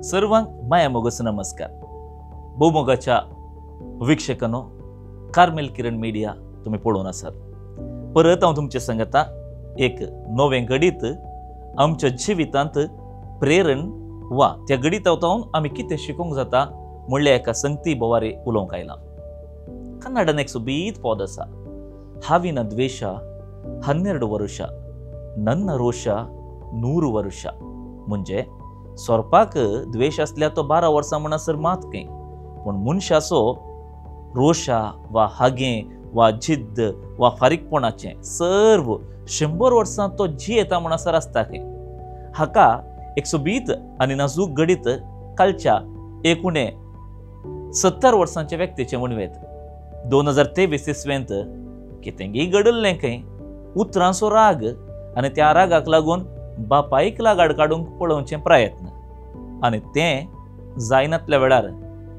सर्वांक माया मोगस नमस्कार. भोवमोगाच्या वीक्षकांनो, कार्मेल किरण मीडिया तुम्ही पळोवन आसात. परत हांव तुमचे सांगता एक नवें गणित आमच्या जिवितांत प्रेरण वा त्या गणितांतून आमी कितें शिकूंक जाता म्हणल्या एका संगती बोवारे उलोवंक आयलां. कन्नडान एक सोबीत पद आसा. हाविನ ದ್ವೇಷ 12 वर्ष, ನನ್ನ ರೋಷ 100 वर्ष. म्हणजे सोरपाक द्वेष असल्या तो 12 वर्सां म्हणसर मात खंय, पूण मनशाचो रोशा वा हागे वा जिद्द वा फारीकपणाचे सर्व 100 वर्सां तो जी येता म्हणसर आसता खंय. हाका 120 आनी नाजूक गणित कालच्या एकुणे 70 वर्सांच्या व्यक्तीचे म्हणवेत. 2023 इसवेंत कितेंगी घडल्लें खंय उतरांचो राग आनी त्या रागाक लागून बापायक लागाड काडूंक पळोवचे प्रयत्न आनी तें जायनातल्या वेळार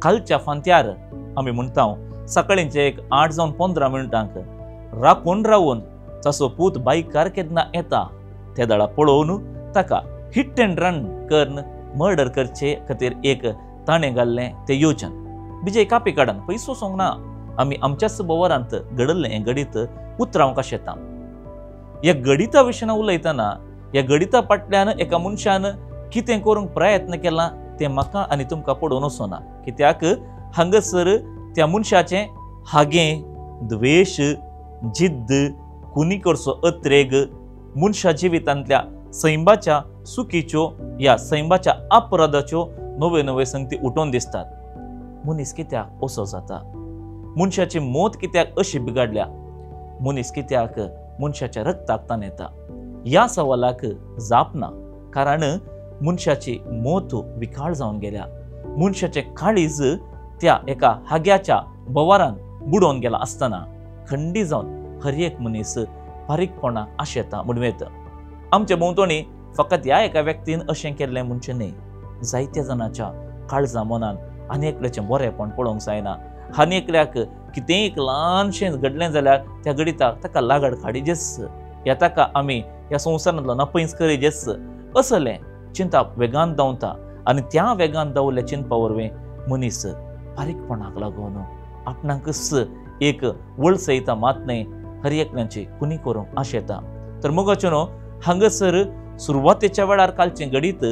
कालच्या फांत्यार आमी म्हणटा सकाळींचे एक 8:15 राखून रावून ताचो पूत बायकार केन्ना येता त्या दाळा पळोवन ताका हिट अँड रन करून मर्डर करचे खातीर एक ताणें घाल्लें तें येवजन. बिजे कापी काडन पयसो सोंग ना. आमी आमच्याच बोवारांत घडल्लें हें गणित उतरावंक कशें येता. ह्या गणिता विशीं उलयतना ह्या गणिता फाटल्यान एका मनशान कितें करूंक प्रयत्न केला तें म्हाका आनी तुमकां पडोवन वचना. कित्याक हांगासर त्या मनशाचें हागें, द्वेश, जिद्द, कुणीकडचो अत्रेग, मनशा जिवितांतल्या सैमाच्या चुकीच्यो या सैमाच्या अपराधाच्यो नव्यो नव्यो संगती उठोवन दिसतात. मनीस कित्याक असो जाता? मनशाची मोत कित्याक अशी बिगाडल्या? मनीस कित्याक मनशाच्या रक्ताक ताण येता? ह्या सवालाक जाप ना. कारण मनशाची मोत विकाळ जावन गेल्या. मनशाचे काळीज त्या एका हाग्याच्या बोवारान बुडोवन गेला आसतना खंडी जावन हर एक मनीस फारीकपणा आशेता म्हणवेत. आमच्या भोंवतणी फकत ह्या एका व्यक्तीन अशें केल्लें म्हणचे न्ही. जायत्या जाणांच्या काळजा मनान आनी एकल्याचें बरेंपण पळोवंक जायना. आनी एकल्याक कितेंय एक ल्हानशें घडलें जाल्यार त्या गणिताक ताका लागाड काडीजेच या ताका आमी ह्या संवसारांतलो नपयस करीजेच असलें चिंताप वेगान धांवता. आनी त्या वेगान धांवल्या चिंतपा वरवीं मनीस फारीकपणाक लागून आपणाकच एक वळसयता मात न्हय हर एकल्याची कुणी करूंक आशेता. तर मोगाचें न्हू, हांगासर सुरवातेच्या वेळार कालचें गणित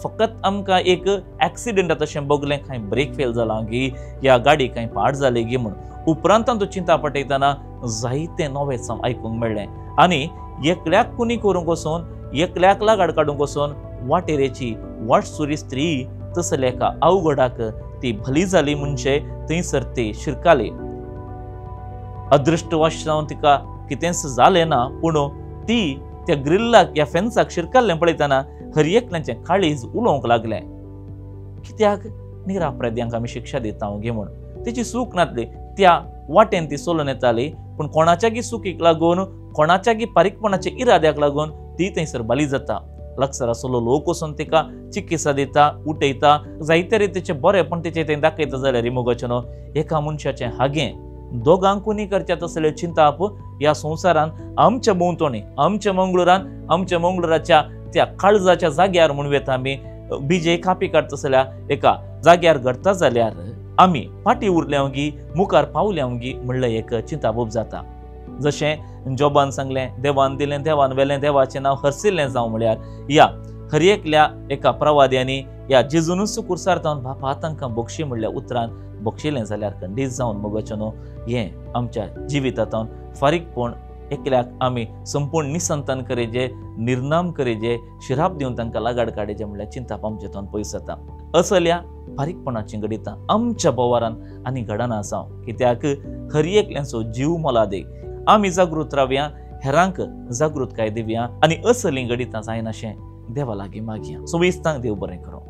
फकत आमकां एक एक्सिडेंटात अशें बगलें, खंय ब्रेक फेल जाला गी या गाडी खंय पाड जाली गी म्हूण. उपरांत तो चिंता पटयतना जायतें नवें आयकूंक मेळ्ळें. आनी एकल्याक कुणी करूंक वचून एकल्याक लागाड काडूंक वचून वाटेरेची वाट सुरी स्त्री तसले एका अवघडाक ती भली जाली म्हणजे थंयसर ते शिरकाले. अदृष्टवश जावन तिका कितेंच जालें ना, पूण ती त्या ग्रिल्लाक या फेन्साक शिरकाल्लें पळयतना हर एकल्याचें काळीज उलोवंक लागलें. कित्याक निरापराध्यांक आमी शिक्षा दिता गे म्हूण. तेची चूक नातली. त्या वाटेन ती चलून येताली, पूण कोणाच्यागी चुकीक लागून कोणाच्यागी पारीकपणाच्या इराद्याक लागून ती थंयसर बाली जाता. लागसार आसलो लोक वचून तिका चिकित्सा दिता, उठयता, जायत्या रितीचें बरेंपण तिचें थंय दाखयता. जाल्यार मोगाचें न्हू, एका मनशाचें हागें दोगांक कुणी करचें तसलें चिंताप ह्या संवसारान आमच्या भोंवतणी आमच्या मंगळुराच्या त्या काळजाच्या जाग्यार म्हणवेत आमी बिजे कापी काडटा तसल्या एका जाग्यार घडता जाल्यार आमी फाटी उरल्या गी मुखार पावल्या गी म्हणलें एक चिंताप जाता. जशें जॉबान सांगलें, देवान दिलें देवान वेलें, देवाचें नांव हरसिल्लें जावं म्हळ्यार या हर एकल्या एका प्रवाद्यांनी या जेजूनच कुर्सार बापा तांकां बक्षी म्हणल्या उतरान बक्षिलें जाल्यार खंडीत जावन मोगाचें न्हू, हें आमच्या जिवितांत फारीकपण एकल्याक आमी संपूर्ण निसंतान करेजे, निर्नाम करेजे, शिराप दिवन तांकां लागाड काडेजे म्हणल्यार चिंताप आमचे तोंड पयस जाता. असल्या फारीकपणाचीं गणितां आमच्या बोवारान आनी घडना जावं. कित्याक हर एकल्यांचो जीव मोलादे. आमी जागृत रावया, हेरांक जागृतकाय दिवया आनी असलीं गणितां जायनाशें देवा लागीं मागया. सो विस्तांक देव बरें करूं.